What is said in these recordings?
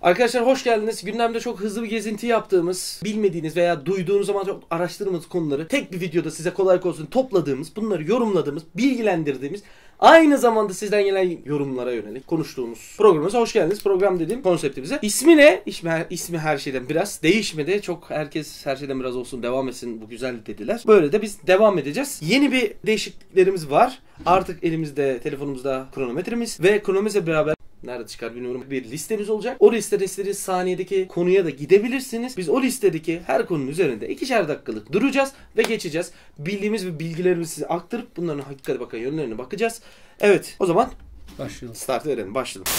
Arkadaşlar hoş geldiniz. Gündemde çok hızlı bir gezinti yaptığımız, bilmediğiniz veya duyduğunuz ama çok araştırdığımız konuları tek bir videoda size kolaylık olsun topladığımız, bunları yorumladığımız, bilgilendirdiğimiz, aynı zamanda sizden gelen yorumlara yönelik konuştuğumuz programımıza hoş geldiniz. Program dediğim konseptimize. İsmi ne? İsmi her şeyden biraz değişmedi. Çok herkes her şeyden biraz olsun devam etsin bu güzel dediler. Böyle de biz devam edeceğiz. Yeni bir değişikliklerimiz var. Artık elimizde, telefonumuzda kronometremiz ve kronometre beraber nerede çıkar bilmiyorum bir listemiz olacak. O listede istediğiniz saniyedeki konuya da gidebilirsiniz. Biz o listedeki her konunun üzerinde 2'şer dakikalık duracağız ve geçeceğiz. Bildiğimiz ve bilgilerimizi size aktarıp bunların hakikate bakan yönlerine bakacağız. Evet, o zaman başlayalım. Startı verelim. Başlayalım.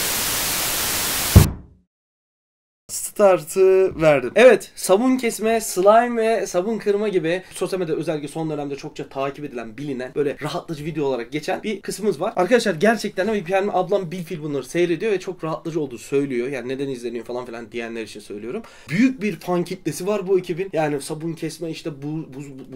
Startı verdim. Evet, sabun kesme, slime ve sabun kırma gibi sosyal medyada özellikle son dönemde çokça takip edilen, bilinen, böyle rahatlatıcı video olarak geçen bir kısmımız var. Arkadaşlar gerçekten de yani ablam bilfil bunları seyrediyor ve çok rahatlatıcı olduğu söylüyor. Yani neden izleniyor falan filan diyenler için söylüyorum. Büyük bir fan kitlesi var bu ekibin. Yani sabun kesme işte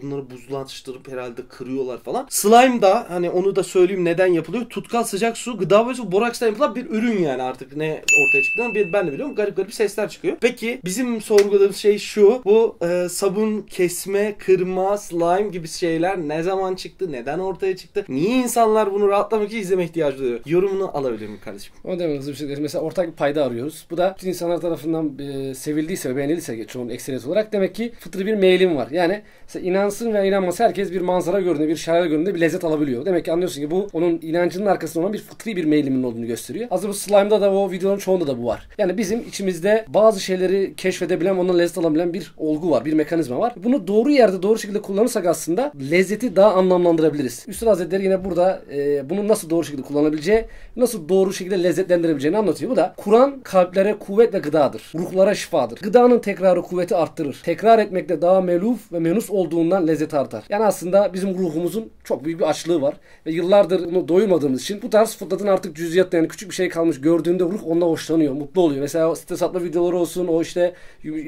bunları buzlatıştırıp herhalde kırıyorlar falan. Slime da hani onu da söyleyeyim neden yapılıyor. Tutkal sıcak su, gıda ve su, borakstan yapılan bir ürün yani artık ne ortaya çıktığını ben de biliyorum. Garip garip sesler çıkıyor. Peki bizim sorguladığımız şey şu. Bu sabun kesme, kırma, slime gibi şeyler ne zaman çıktı? Neden ortaya çıktı? Niye insanlar bunu rahatlamak için izleme ihtiyacı duyuyor? Yorumunu alabilir miyim kardeşim? O demek hızlı bir şey. Mesela ortak bir payda arıyoruz. Bu da bütün insanlar tarafından sevildiyse ve beğenildiyse çoğunun ekseriyet olarak demek ki fıtri bir meyilim var. Yani inansın veya inanmasın herkes bir manzara gördüğünde, bir şelale gördüğünde bir lezzet alabiliyor. Demek ki anlıyorsun ki bu onun inancının arkasında olan bir fıtri bir meyilimin olduğunu gösteriyor. Az bu slime'da da o videoların çoğunda da bu var. Yani bizim içimizde bazı şeyleri keşfedebilen, ondan lezzet alabilen bir olgu var, bir mekanizma var. Bunu doğru yerde, doğru şekilde kullanırsak aslında lezzeti daha anlamlandırabiliriz. Üstad Hazretleri yine burada bunu nasıl doğru şekilde kullanabileceği, nasıl doğru şekilde lezzetlendirebileceğini anlatıyor. Bu da Kur'an kalplere kuvvet ve gıdadır. Ruhlara şifadır. Gıdanın tekrarı kuvveti arttırır. Tekrar etmekte daha meluf ve menus olduğundan lezzet artar. Yani aslında bizim ruhumuzun çok büyük bir açlığı var. Ve yıllardır bunu doyurmadığımız için bu tarz fıtratın artık cüz'iyatta yani küçük bir şey kalmış gördüğünde ruh onunla hoşlanıyor, mutlu oluyor. Mesela stres atma videoları olsun, o işte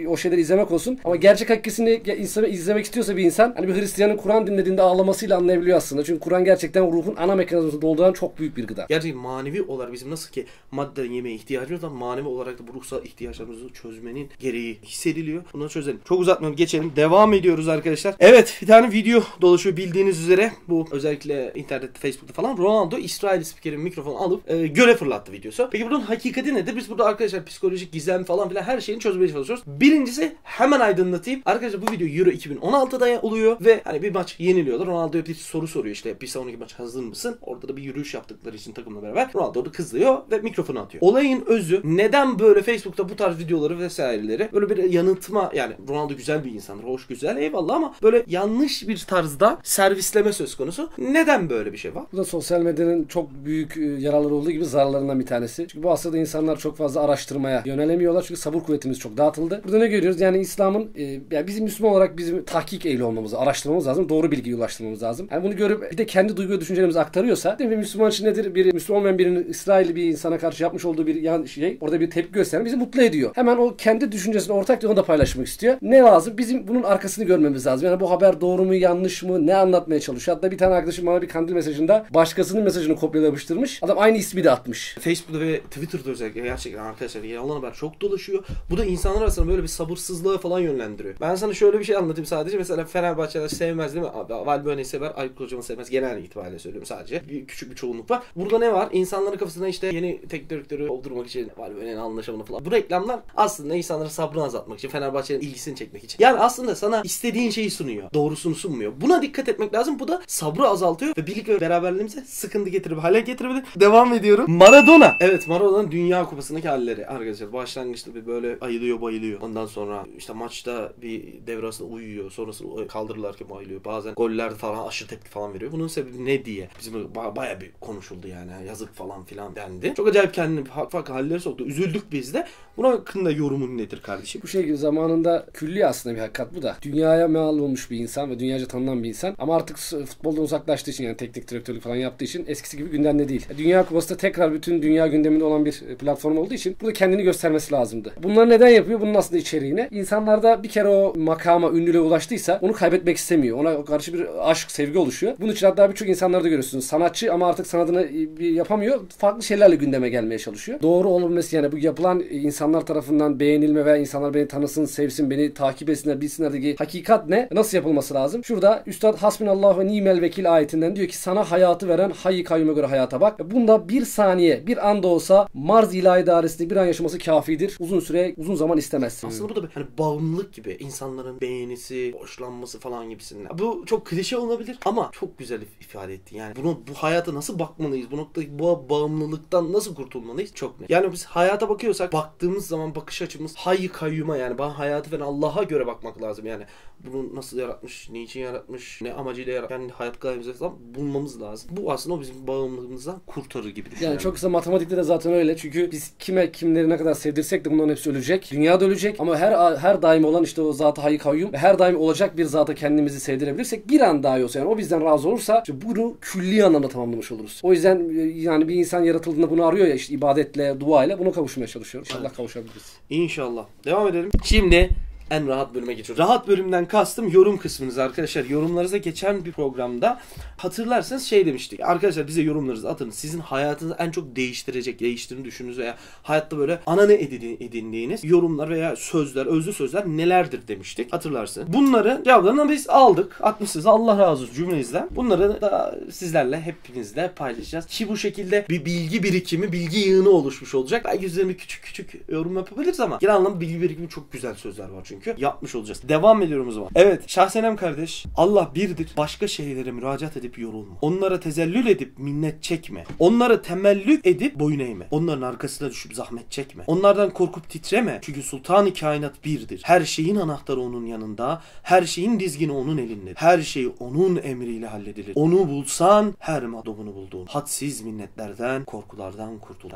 o şeyleri izlemek olsun. Ama gerçek hakikisini izlemek istiyorsa bir insan hani bir Hristiyanın Kur'an dinlediğinde ağlamasıyla anlayabiliyor aslında. Çünkü Kur'an gerçekten ruhun ana mekanizmasını dolduran çok büyük bir gıda. Gerçekten manevi olarak bizim nasıl ki madde yemeye ihtiyacımız var, manevi olarak da bu ruhsal ihtiyaçlarımızı çözmenin gereği hissediliyor. Bunu çözelim. Çok uzatmayalım, geçelim. Devam ediyoruz arkadaşlar. Evet, bir tane video dolaşıyor bildiğiniz üzere. Bu özellikle internette, Facebook'ta falan. Ronaldo İsrail spikerin mikrofonu alıp göle fırlattı videosu. Peki bunun hakikati nedir? Biz burada arkadaşlar psikolojik gizem falan filan her şeyini çözmeye çalışıyoruz. Birincisi hemen aydınlatayım. Arkadaşlar bu video Euro 2016'da oluyor ve hani bir maç yeniliyorlar. Ronaldo'ya bir soru soruyor işte bir sonraki maç hazır mısın? Orada da bir yürüyüş yaptıkları için takımla beraber Ronaldo da kızlıyor ve mikrofonu atıyor. Olayın özü neden böyle Facebook'ta bu tarz videoları vesaireleri böyle bir yanıltma, yani Ronaldo güzel bir insandır, hoş güzel eyvallah ama böyle yanlış bir tarzda servisleme söz konusu. Neden böyle bir şey var? Bu da sosyal medyanın çok büyük yararları olduğu gibi zararlarından bir tanesi. Çünkü bu asırda insanlar çok fazla araştırmaya yönelemiyorlar. Çünkü sabır kuvvetimiz çok dağıtıldı. Burada ne görüyoruz? Yani İslam'ın yani bizim Müslüman olarak bizim tahkik ehli olmamız, araştırmamız lazım. Doğru bilgiyi ulaştırmamız lazım. Yani bunu görüp bir de kendi duygu ve düşüncelerimizi aktarıyorsa değil mi? Müslüman için nedir? Bir Müslüman olmayan birinin İsrailli bir insana karşı yapmış olduğu bir şey, orada bir tepki gösteren bizi mutlu ediyor. Hemen o kendi düşüncesini ortak onu da paylaşmak istiyor. Ne lazım? Bizim bunun arkasını görmemiz lazım. Yani bu haber doğru mu, yanlış mı? Ne anlatmaya çalışıyor? Hatta bir tane arkadaşım bana bir kandil mesajında başkasının mesajını kopyalamıştırmış. Adam aynı ismi de atmış. Facebook'ta ve Twitter'da özellikle gerçekten arkadaşlar yalan haber çok dolaşıyor. Bu da insanlar arasında böyle bir sabırsızlığa falan yönlendiriyor. Ben sana şöyle bir şey anlatayım sadece. Mesela Fenerbahçe'ler sevmez değil mi? Valbuena'yı sever, Aykut Hocam'ı sevmez. Genel itibariyle söylüyorum sadece. Küçük bir çoğunluk var. Burada ne var? İnsanların kafasında işte yeni teknik direktörü doldurmak için Valbuena'nın anlaşımını falan. Bu reklamlar aslında insanların sabrını azaltmak için, Fenerbahçe'nin ilgisini çekmek için. Yani aslında sana istediğin şeyi sunuyor. Doğrusunu sunmuyor. Buna dikkat etmek lazım. Bu da sabrı azaltıyor ve birlik ve beraberliğimize sıkıntı getirip hale getirebilir. Devam ediyorum. Maradona. Evet, Maradona'nın Dünya Kupası'ndaki halleri arkadaşlar. Başlangıçta bir böyle ayılıyor bayılıyor. Ondan sonra işte maçta bir devre arasında uyuyor. Sonrasında kaldırırlarken bayılıyor. Bazen gollerde falan aşırı tepki falan veriyor. Bunun sebebi ne diye bizim bayağı bir konuşuldu yani. Yazık falan filan dendi. Çok acayip kendini farklı halleri soktu. Üzüldük biz de. Buna hakkında yorumun nedir kardeşim? Bu şey zamanında külli aslında bir hakikat bu da. Dünyaya mal olmuş bir insan ve dünyaca tanınan bir insan. Ama artık futboldan uzaklaştığı için yani teknik direktörlük falan yaptığı için eskisi gibi gündemde değil. Dünya Kupası da tekrar bütün dünya gündeminde olan bir platform olduğu için burada kendini göstermesi lazımdı. Bunları neden yapıyor? Bunun aslında içeriğine. İnsanlarda bir kere o makama, ünlülüğe ulaştıysa onu kaybetmek istemiyor. Ona karşı bir aşk, sevgi oluşuyor. Bunun için hatta birçok insanlarda görüyorsunuz. Sanatçı ama artık sanatını yapamıyor. Farklı şeylerle gündeme gelmeye çalışıyor. Doğru olması yani bu yapılan insanlar tarafından beğenilme veya insanlar beni tanısın, sevsin, beni takip etsinler, bilsinler diye hakikat ne? Nasıl yapılması lazım? Şurada Üstad Hasbinallah ve nimel vekil ayetinden diyor ki sana hayatı veren hayy kayyume göre hayata bak. Bunda bir saniye, bir anda olsa Mars ilahi dairesinde bir an yaşaması kafidir. Uzun süre, uzun zaman istemezsin. Aslında bu da hani bağımlılık gibi. İnsanların beğenisi, hoşlanması falan gibisinden. Bu çok klişe olabilir ama çok güzel ifade ettin. Yani bu hayata nasıl bakmalıyız? Bu noktadaki bu bağımlılıktan nasıl kurtulmalıyız? Çok net. Yani biz hayata bakıyorsak baktığımız zaman bakış açımız hayy kayyuma yani hayatı falan Allah'a göre bakmak lazım. Yani bunu nasıl yaratmış, niçin yaratmış, ne amacıyla yaratmış, yani hayat gayemize falan bulmamız lazım. Bu aslında o bizim bağımlılığımızdan kurtarır gibi düşünüyorum. Yani çok kısa matematikte de zaten öyle. Çünkü biz kimleri ne kadar sevdirsek de bunların hepsi ölecek. Dünya da ölecek ama her daim olan işte o zat-ı hayy kayyum ve her daim olacak bir zata kendimizi sevdirebilirsek bir an daha olsa yani o bizden razı olursa işte bunu külli anlamda tamamlamış oluruz. O yüzden yani bir insan yaratıldığında bunu arıyor ya işte ibadetle, duayla bunu kavuşmaya çalışıyor. İnşallah evet. Kavuşabiliriz. İnşallah. Devam edelim. Şimdi en rahat bölüme geçiyoruz. Rahat bölümden kastım yorum kısmınız arkadaşlar. Yorumlarınıza geçen bir programda hatırlarsanız şey demiştik. Arkadaşlar bize yorumlarınızı atın. Sizin hayatınızı en çok değiştirdiğini düşündüğünüz veya hayatta böyle ana edindiğiniz yorumlar veya sözler, özlü sözler nelerdir demiştik. Hatırlarsınız. Bunları cevaplarını biz aldık. Atmışsınız. Allah razı olsun cümlenizden. Bunları da sizlerle hepinizle paylaşacağız. Ki bu şekilde bir bilgi birikimi, bilgi yığını oluşmuş olacak. Belki üzerine küçük yorum yapabiliriz ama genel anlamda bilgi birikimi çok güzel sözler var çünkü. Yapmış olacağız. Devam ediyorum o zaman. Evet. Şahsenem kardeş. Allah birdir. Başka şeylere müracaat edip yorulma. Onlara tezellül edip minnet çekme. Onlara temellük edip boyun eğme. Onların arkasına düşüp zahmet çekme. Onlardan korkup titreme. Çünkü sultan-ı kainat birdir. Her şeyin anahtarı onun yanında. Her şeyin dizgini onun elinde. Her şey onun emriyle halledilir. Onu bulsan her madobunu buldun. Hadsiz minnetlerden, korkulardan kurtul.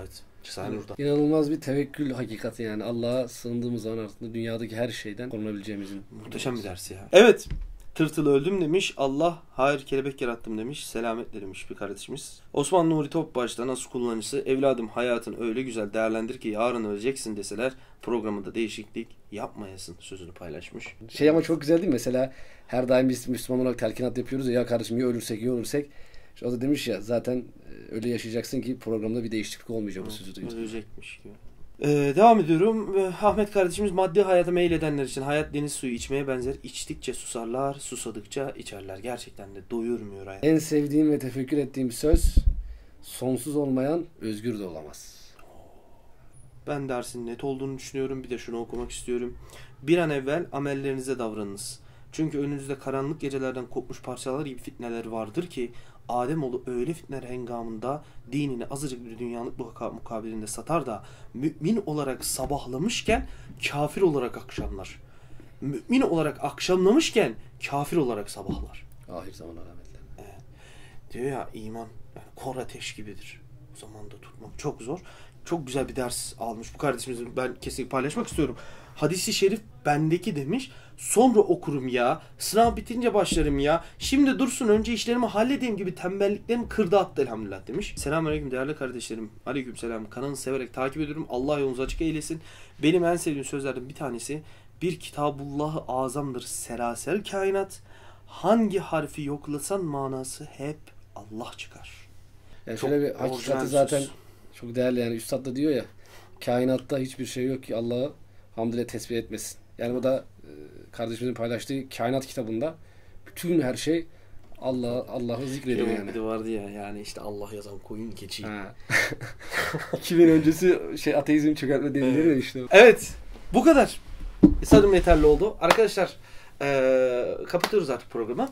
İnanılmaz bir tevekkül hakikati yani. Allah'a sığındığımız zaman aslında dünyadaki her şeyden korunabileceğimizin. Muhteşem bir ders ya. Evet. Tırtıl öldüm demiş. Allah hayır kelebek yarattım demiş. Selametle demiş bir kardeşimiz. Osman Nuri Topbaş'ta nasıl kullanıcısı evladım hayatın öyle güzel değerlendir ki yarın öleceksin deseler programında değişiklik yapmayasın sözünü paylaşmış. Şey ama çok güzel değil mi? Mesela her daim biz Müslüman olarak telkinat yapıyoruz ya kardeşim ya ölürsek. O da demiş ya zaten öyle yaşayacaksın ki programda bir değişiklik olmayacak bu sözü duyunca. Ölecekmiş gibi. Devam ediyorum. Ahmet kardeşimiz maddi hayata meyledenler için hayat deniz suyu içmeye benzer. İçtikçe susarlar, susadıkça içerler. Gerçekten de doyurmuyor hayat. En sevdiğim ve tefekkür ettiğim söz sonsuz olmayan özgür de olamaz. Ben dersin net olduğunu düşünüyorum. Bir de şunu okumak istiyorum. Bir an evvel amellerinize davranınız. Çünkü önünüzde karanlık gecelerden kopmuş parçalar gibi fitneler vardır ki Ademoğlu öyle fitneler hengamında dinini azıcık bir dünyalık mukabilinde satar da mümin olarak sabahlamışken kafir olarak akşamlar. Mümin olarak akşamlamışken kafir olarak sabahlar. Ahir zaman alametler. Evet. Diyor ya iman yani kor ateş gibidir. O zaman da tutmak çok zor. Çok güzel bir ders almış bu kardeşimizin. Ben kesinlikle paylaşmak istiyorum. Hadis-i şerif bendeki demiş. Sonra okurum ya. Sınav bitince başlarım ya. Şimdi dursun önce işlerimi halledeyim gibi tembelliklerimi kırdı attı elhamdülillah demiş. Selamünaleyküm değerli kardeşlerim. Aleykümselam. Kanalını severek takip ediyorum. Allah yolunuzu açık eylesin. Benim en sevdiğim sözlerden bir tanesi bir kitabullah-ı azamdır seraser kainat. Hangi harfi yoklasan manası hep Allah çıkar. Yani şöyle bir hakikati zaten çok değerli yani Üstad da diyor ya kainatta hiçbir şey yok ki Allah'ı hamd ile tesbih etmesin. Yani bu da kardeşimizin paylaştığı kainat kitabında bütün her şey Allah'ı zikrediyor yani. Bir de vardı ya yani işte Allah yazan koyun keçi. 2000 öncesi ateizm çökertme delilleri de işte. Evet. Bu kadar. Sanırım yeterli oldu. Arkadaşlar kapatıyoruz artık programı.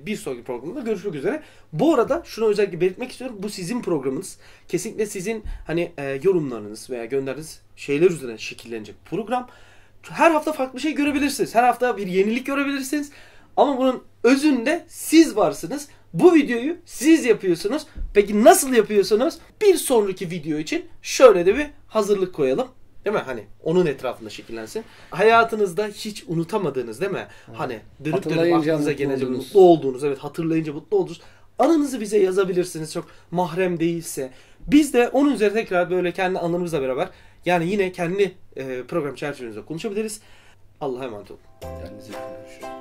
Bir sonraki programda görüşmek üzere. Bu arada şunu özellikle belirtmek istiyorum. Bu sizin programınız. Kesinlikle sizin hani yorumlarınız veya gönderdiğiniz şeyler üzerine şekillenecek program. Her hafta farklı bir şey görebilirsiniz. Her hafta bir yenilik görebilirsiniz. Ama bunun özünde siz varsınız. Bu videoyu siz yapıyorsunuz. Peki nasıl yapıyorsunuz? Bir sonraki video için şöyle de bir hazırlık koyalım. Değil mi? Hani onun etrafında şekillensin. Hayatınızda hiç unutamadığınız değil mi? Hani dönüp aklınıza gelince mutlu olduğunuz. Evet hatırlayınca mutlu olduğunuz. Anınızı bize yazabilirsiniz. Çok mahrem değilse. Biz de onun üzerine tekrar böyle kendi anılarımızla beraber yani yine kendi program çerçevesinde konuşabiliriz. Allah'a emanet olun. Kendinize iyi bakın. Görüşürüz.